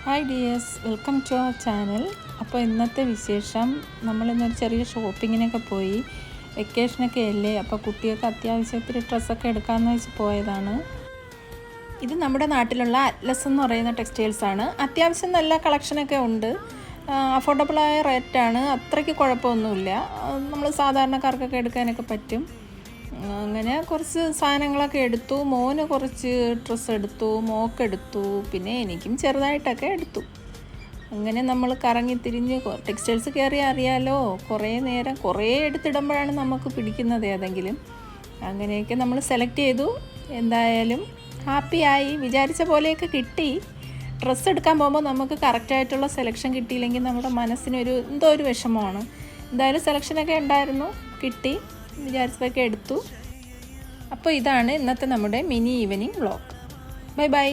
Hi dears, welcome to our channel. അപ്പോൾ ഇന്നത്തെ വിശേഷം, നമ്മളിന്നൊരു ചെറിയ ഷോപ്പിങ്ങിനൊക്കെ പോയി. വെക്കേഷനൊക്കെ അല്ലേ, അപ്പോൾ കുട്ടികൾക്ക് അത്യാവശ്യത്തിന് ഡ്രസ്സൊക്കെ എടുക്കാമെന്ന് വെച്ച് പോയതാണ്. ഇത് നമ്മുടെ നാട്ടിലുള്ള അറ്റ്ലസ് എന്ന് പറയുന്ന ടെക്സ്റ്റൈൽസാണ്. അത്യാവശ്യം നല്ല കളക്ഷനൊക്കെ ഉണ്ട്. അഫോർഡബിളായ റേറ്റാണ്, അത്രയ്ക്ക് കുഴപ്പമൊന്നുമില്ല. നമ്മൾ സാധാരണക്കാർക്കൊക്കെ എടുക്കാനൊക്കെ പറ്റും. അങ്ങനെ കുറച്ച് സാധനങ്ങളൊക്കെ എടുത്തു. മോന് കുറച്ച് ഡ്രസ്സ് എടുത്തു, മോക്കെടുത്തു, പിന്നെ എനിക്കും ചെറുതായിട്ടൊക്കെ എടുത്തു. അങ്ങനെ നമ്മൾ കറങ്ങി തിരിഞ്ഞ് ടെക്സ്റ്റൈൽസ് കയറി അറിയാലോ, കുറേ നേരം കുറേ എടുത്തിടുമ്പോഴാണ് നമുക്ക് പിടിക്കുന്നത് ഏതെങ്കിലും. അങ്ങനെയൊക്കെ നമ്മൾ സെലക്ട് ചെയ്തു. എന്തായാലും ഹാപ്പിയായി, വിചാരിച്ച പോലെയൊക്കെ കിട്ടി. ഡ്രസ്സ് എടുക്കാൻ പോകുമ്പോൾ നമുക്ക് കറക്റ്റായിട്ടുള്ള സെലക്ഷൻ കിട്ടിയില്ലെങ്കിൽ നമ്മുടെ മനസ്സിനൊരു എന്തോ ഒരു വിഷമമാണ്. എന്തായാലും സെലക്ഷനൊക്കെ ഉണ്ടായിരുന്നു, കിട്ടി, വിചാരിച്ചതൊക്കെ എടുത്തു. അപ്പോൾ ഇതാണ് ഇന്നത്തെ നമ്മുടെ mini evening vlog. Bye bye.